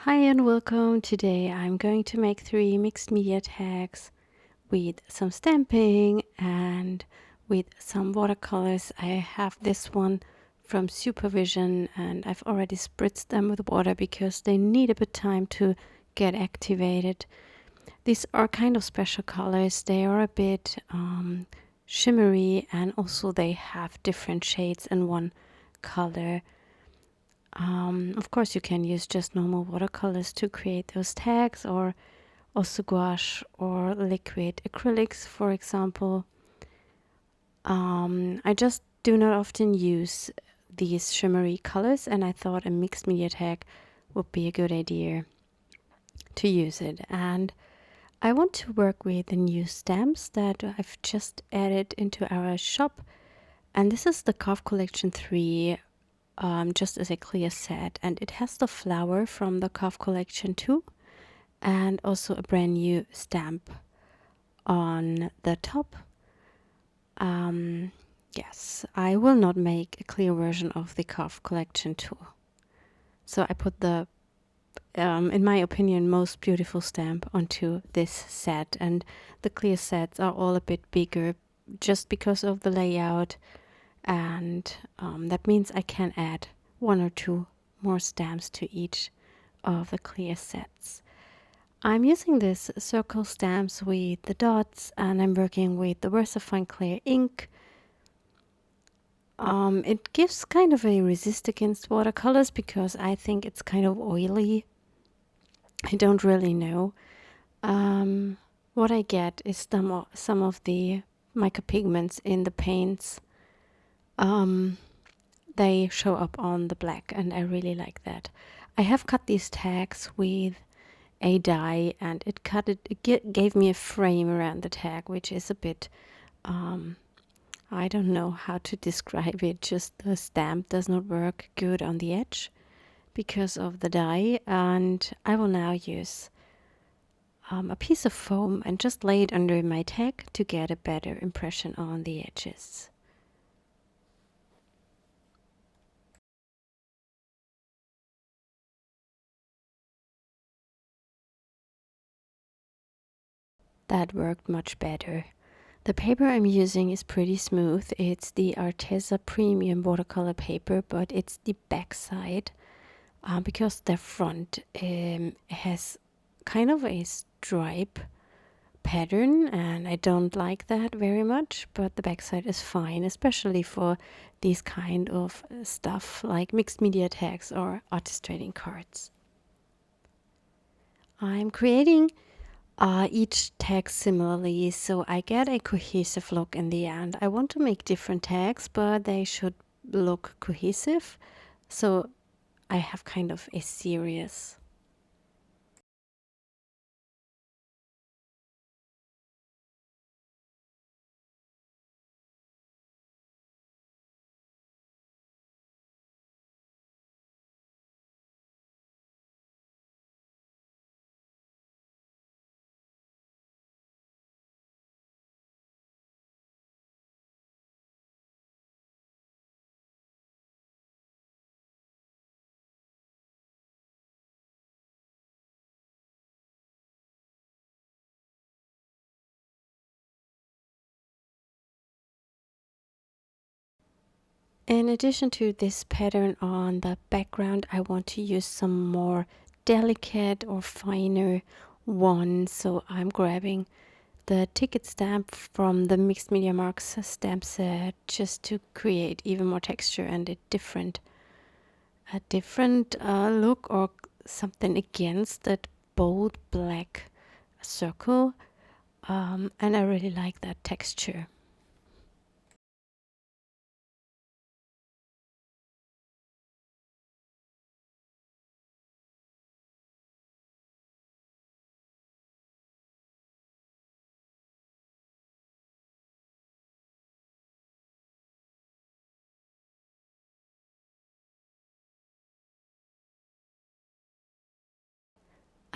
Hi and welcome. Today I'm going to make 3 mixed media tags with some stamping and with some watercolors. I have this one from Supervision and I've already spritzed them with water because they need a bit time to get activated. These are kind of special colors. They are a bit shimmery and also they have different shades in one color. Of course, you can use just normal watercolors to create those tags, or also gouache or liquid acrylics, for example. I just do not often use these shimmery colors, and I thought a mixed media tag would be a good idea to use it. And I want to work with the new stamps that I've just added into our shop. And this is the Cough Collection 3. Just as a clear set, and it has the flower from the Cough Collection 2 and also a brand new stamp on the top. Yes, I will not make a clear version of the Cough Collection 2. So I put the, in my opinion, most beautiful stamp onto this set, and the clear sets are all a bit bigger just because of the layout. And that means I can add 1 or 2 more stamps to each of the clear sets. I'm using this circle stamps with the dots and I'm working with the VersaFine Clear ink. It gives kind of a resist against watercolors because I think it's kind of oily. I don't really know. What I get is some of the micropigments in the paints. They show up on the black and I really like that. I have cut these tags with a die and it gave me a frame around the tag, which is a bit, I don't know how to describe it, just the stamp does not work good on the edge because of the die. And I will now use a piece of foam and just lay it under my tag to get a better impression on the edges. That worked much better. The paper I'm using is pretty smooth. It's the Arteza Premium watercolor paper, but it's the back side because the front has kind of a stripe pattern and I don't like that very much, but the back side is fine, especially for these kind of stuff like mixed media tags or artist trading cards. I'm creating each tag similarly, so I get a cohesive look in the end. I want to make different tags, but they should look cohesive, so I have kind of a series. In addition to this pattern on the background, I want to use some more delicate or finer one, so I'm grabbing the ticket stamp from the Mixed Media Marks stamp set just to create even more texture and a different look or something against that bold black circle, and I really like that texture.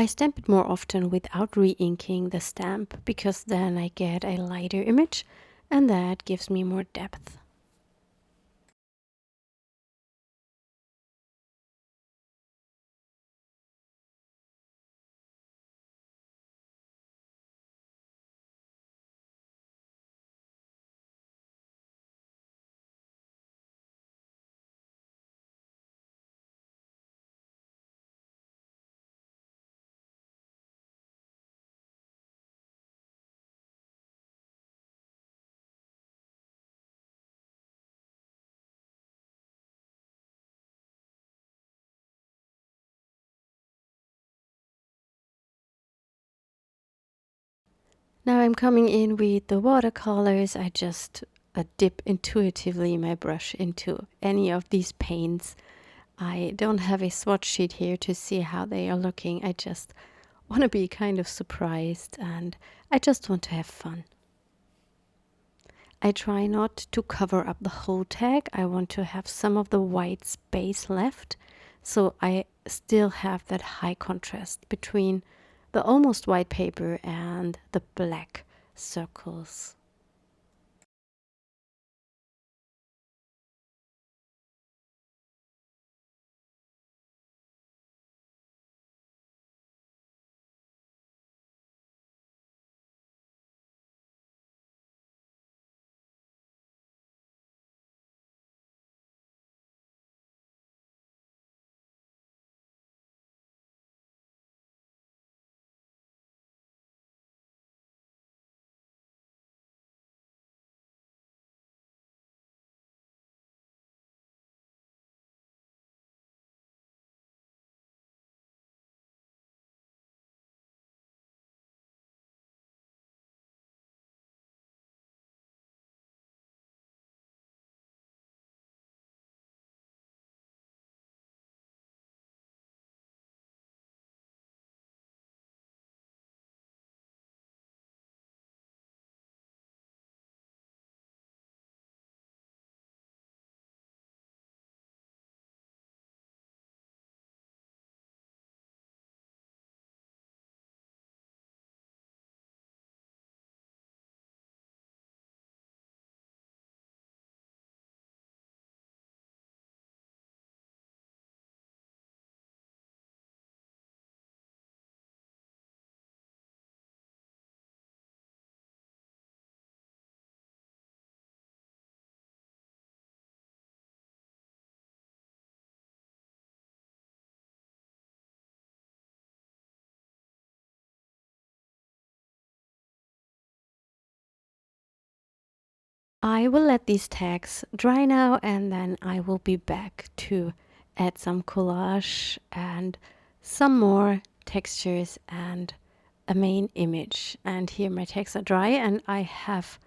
I stamp it more often without re-inking the stamp because then I get a lighter image and that gives me more depth. Now I'm coming in with the watercolors. I just dip intuitively my brush into any of these paints. I don't have a swatch sheet here to see how they are looking. I just want to be kind of surprised and I just want to have fun. I try not to cover up the whole tag. I want to have some of the white space left, so I still have that high contrast between the almost white paper and the black circles. I will let these tags dry now and then I will be back to add some collage and some more textures and a main image. And here my tags are dry and I have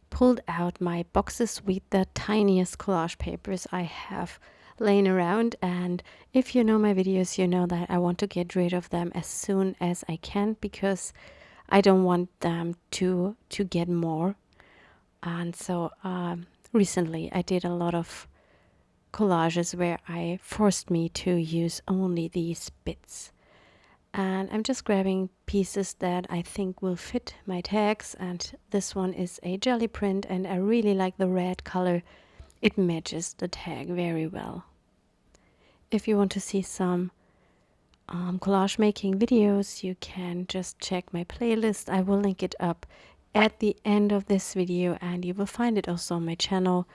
pulled out my boxes with the tiniest collage papers I have laying around, and if you know my videos you know that I want to get rid of them as soon as I can because I don't want them to get more. And so recently I did a lot of collages where I forced me to use only these bits. And I'm just grabbing pieces that I think will fit my tags, and this one is a jelly print and I really like the red color. It matches the tag very well. If you want to see some collage making videos, you can just check my playlist. I will link it up at the end of this video and you will find it also on my channel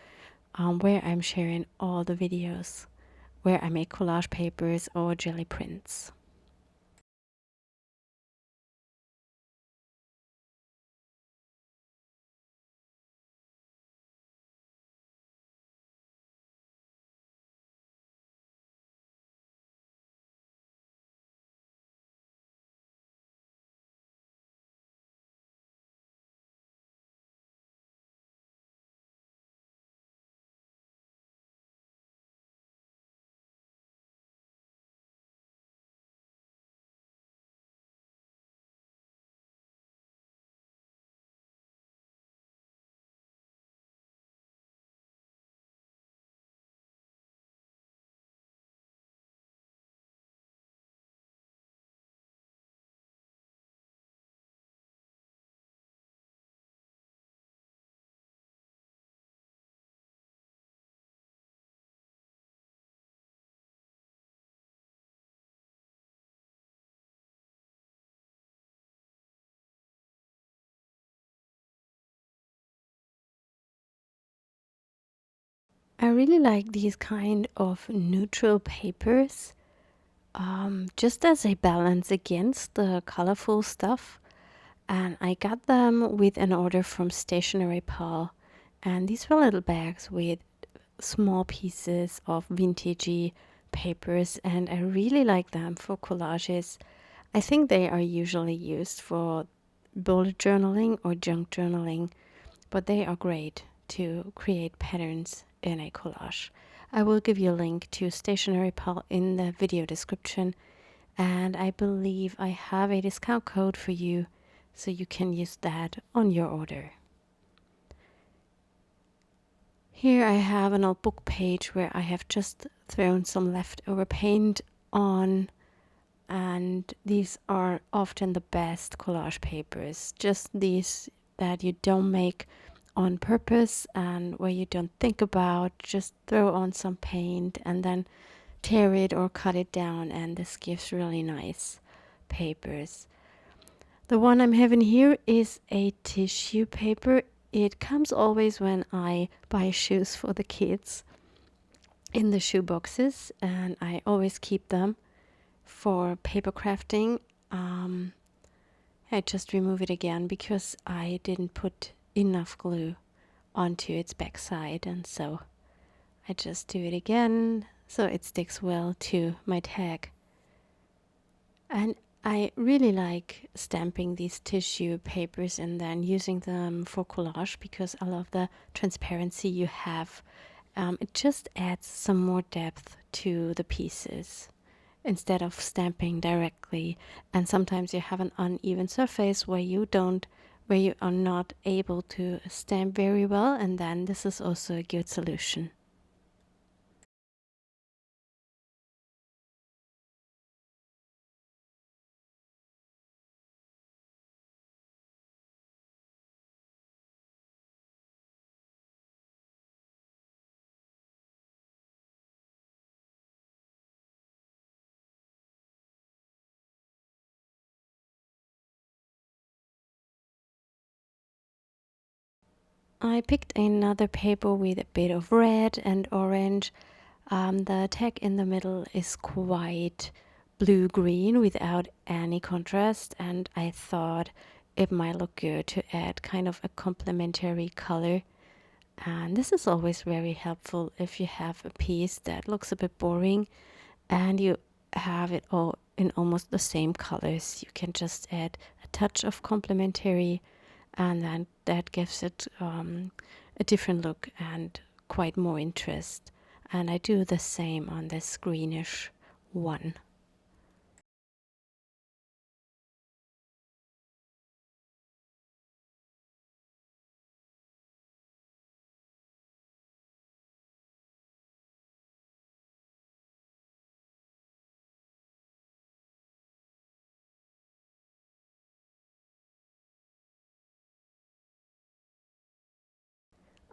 where I'm sharing all the videos where I make collage papers or jelly prints. I really like these kind of neutral papers, just as a balance against the colorful stuff. And I got them with an order from Stationery Pal. And these were little bags with small pieces of vintagey papers, and I really like them for collages. I think they are usually used for bullet journaling or junk journaling, but they are great to create patterns in a collage. I will give you a link to Stationery Pal in the video description, and I believe I have a discount code for you, so you can use that on your order. Here I have an old book page where I have just thrown some leftover paint on, and these are often the best collage papers. Just these that you don't make on purpose and where you don't think about, just throw on some paint and then tear it or cut it down, and this gives really nice papers. The one I'm having here is a tissue paper. It comes always when I buy shoes for the kids in the shoe boxes, and I always keep them for paper crafting. I just remove it again because I didn't put enough glue onto its backside, and so I just do it again so it sticks well to my tag. And I really like stamping these tissue papers and then using them for collage because I love the transparency you have. It just adds some more depth to the pieces instead of stamping directly. And sometimes you have an uneven surface where you are not able to stamp very well, and then this is also a good solution. I picked another paper with a bit of red and orange. The tag in the middle is quite blue-green without any contrast, and I thought it might look good to add kind of a complementary color. And this is always very helpful if you have a piece that looks a bit boring and you have it all in almost the same colors. You can just add a touch of complementary, and then that gives it a different look and quite more interest. And I do the same on this greenish one.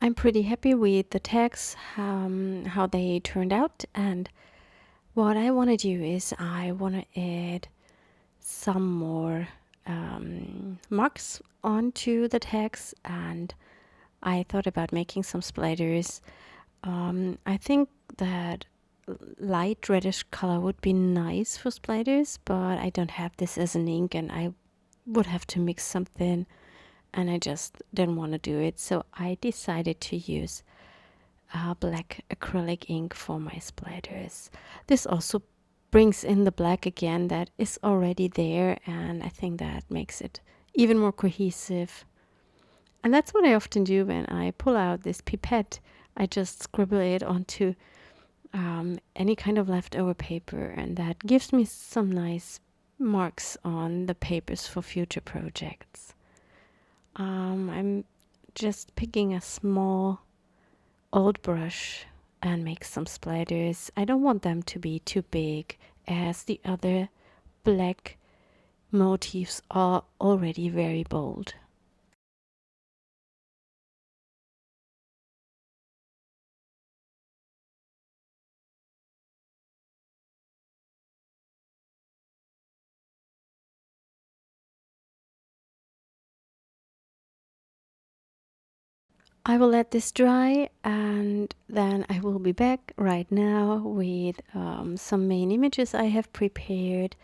I'm pretty happy with the tags, how they turned out, and what I want to do is I want to add some more marks onto the tags, and I thought about making some splatters. I think that light reddish color would be nice for splatters, but I don't have this as an ink and I would have to mix something, and I just didn't want to do it, so I decided to use black acrylic ink for my splatters. This also brings in the black again that is already there, and I think that makes it even more cohesive. And that's what I often do when I pull out this pipette. I just scribble it onto any kind of leftover paper, and that gives me some nice marks on the papers for future projects. I'm just picking a small old brush and make some splatters. I don't want them to be too big as the other black motifs are already very bold. I will let this dry and then I will be back right now with some main images I have prepared,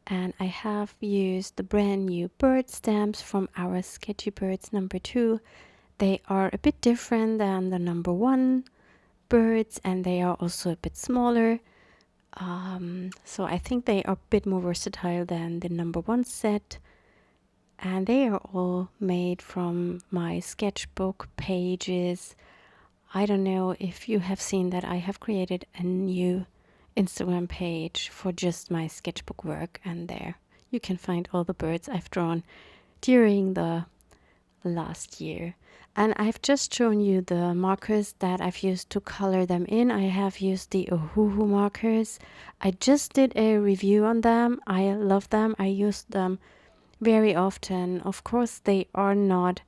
and I have used the brand new bird stamps from our Sketchy Birds #2. They are a bit different than the #1 birds, and they are also a bit smaller. So I think they are a bit more versatile than the #1 set. and they are all made from my sketchbook pages. I don't know if you have seen that I have created a new Instagram page for just my sketchbook work, and there you can find all the birds I've drawn during the last year. And I've just shown you the markers that I've used to color them in. I have used the Ohuhu markers. I just did a review on them. I love them. I use them very often. Of course, they are not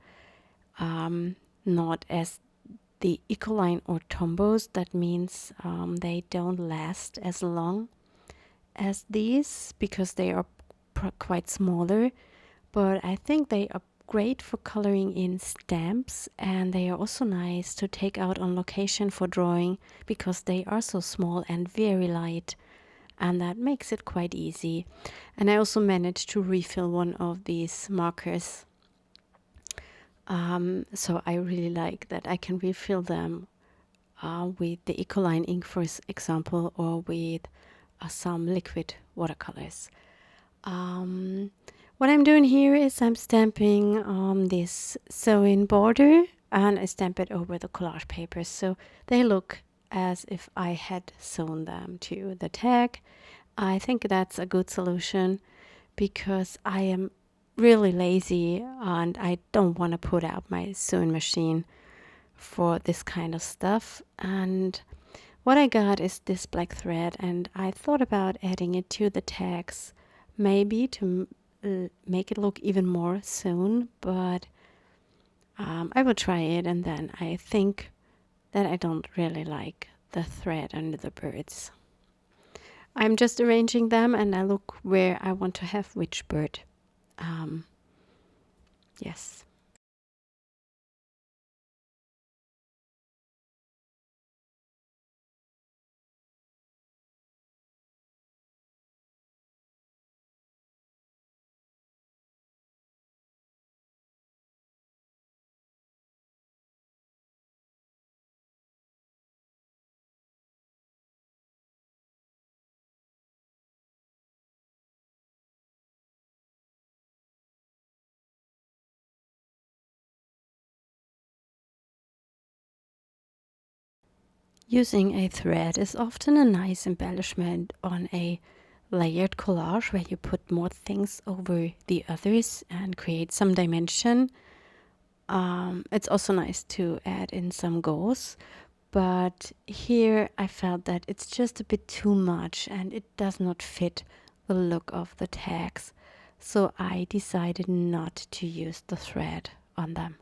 as the Ecoline or Tombos. That means they don't last as long as these because they are quite smaller. But I think they are great for coloring in stamps, and they are also nice to take out on location for drawing because they are so small and very light, and that makes it quite easy. And I also managed to refill one of these markers, so I really like that I can refill them with the Ecoline ink, for example, or with some liquid watercolors. What I'm doing here is I'm stamping this sew-in border, and I stamp it over the collage papers so they look as if I had sewn them to the tag. I think that's a good solution because I am really lazy and I don't want to put out my sewing machine for this kind of stuff. And what I got is this black thread, and I thought about adding it to the tags, maybe to make it look even more sewn, but I will try it, and then I think that I don't really like the thread under the birds. I'm just arranging them, and I look where I want to have which bird. Yes. Using a thread is often a nice embellishment on a layered collage where you put more things over the others and create some dimension. It's also nice to add in some goals, but here I felt that it's just a bit too much and it does not fit the look of the tags. So I decided not to use the thread on them.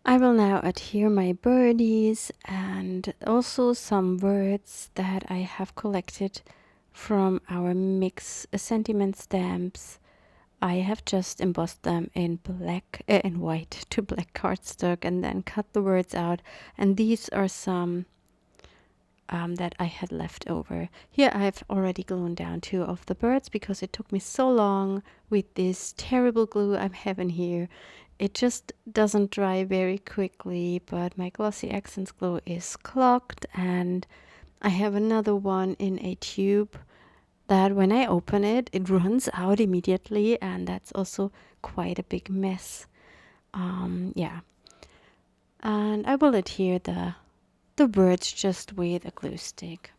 I will now adhere my birdies and also some words that I have collected from our mix sentiment stamps. I have just embossed them in in white to black cardstock and then cut the words out. And these are some that I had left over. Here I've already glued down 2 of the birds because it took me so long with this terrible glue I'm having here. It just doesn't dry very quickly, but my glossy accents glue is clogged, and I have another one in a tube that when I open it, it runs out immediately, and that's also quite a big mess. Yeah. And I will adhere the birds just with a glue stick.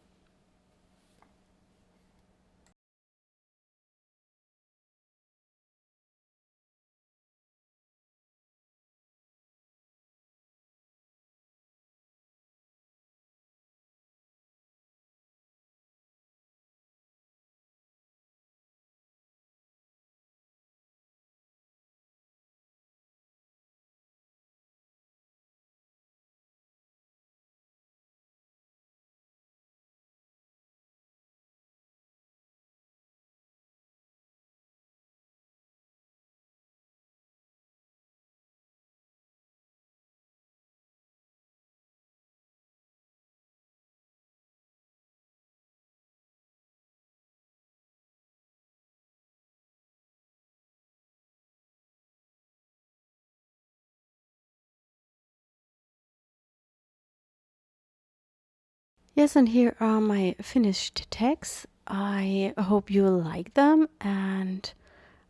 Yes, and here are my finished tags. I hope you will like them, and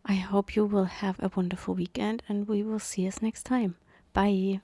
I hope you will have a wonderful weekend, and we will see us next time. Bye.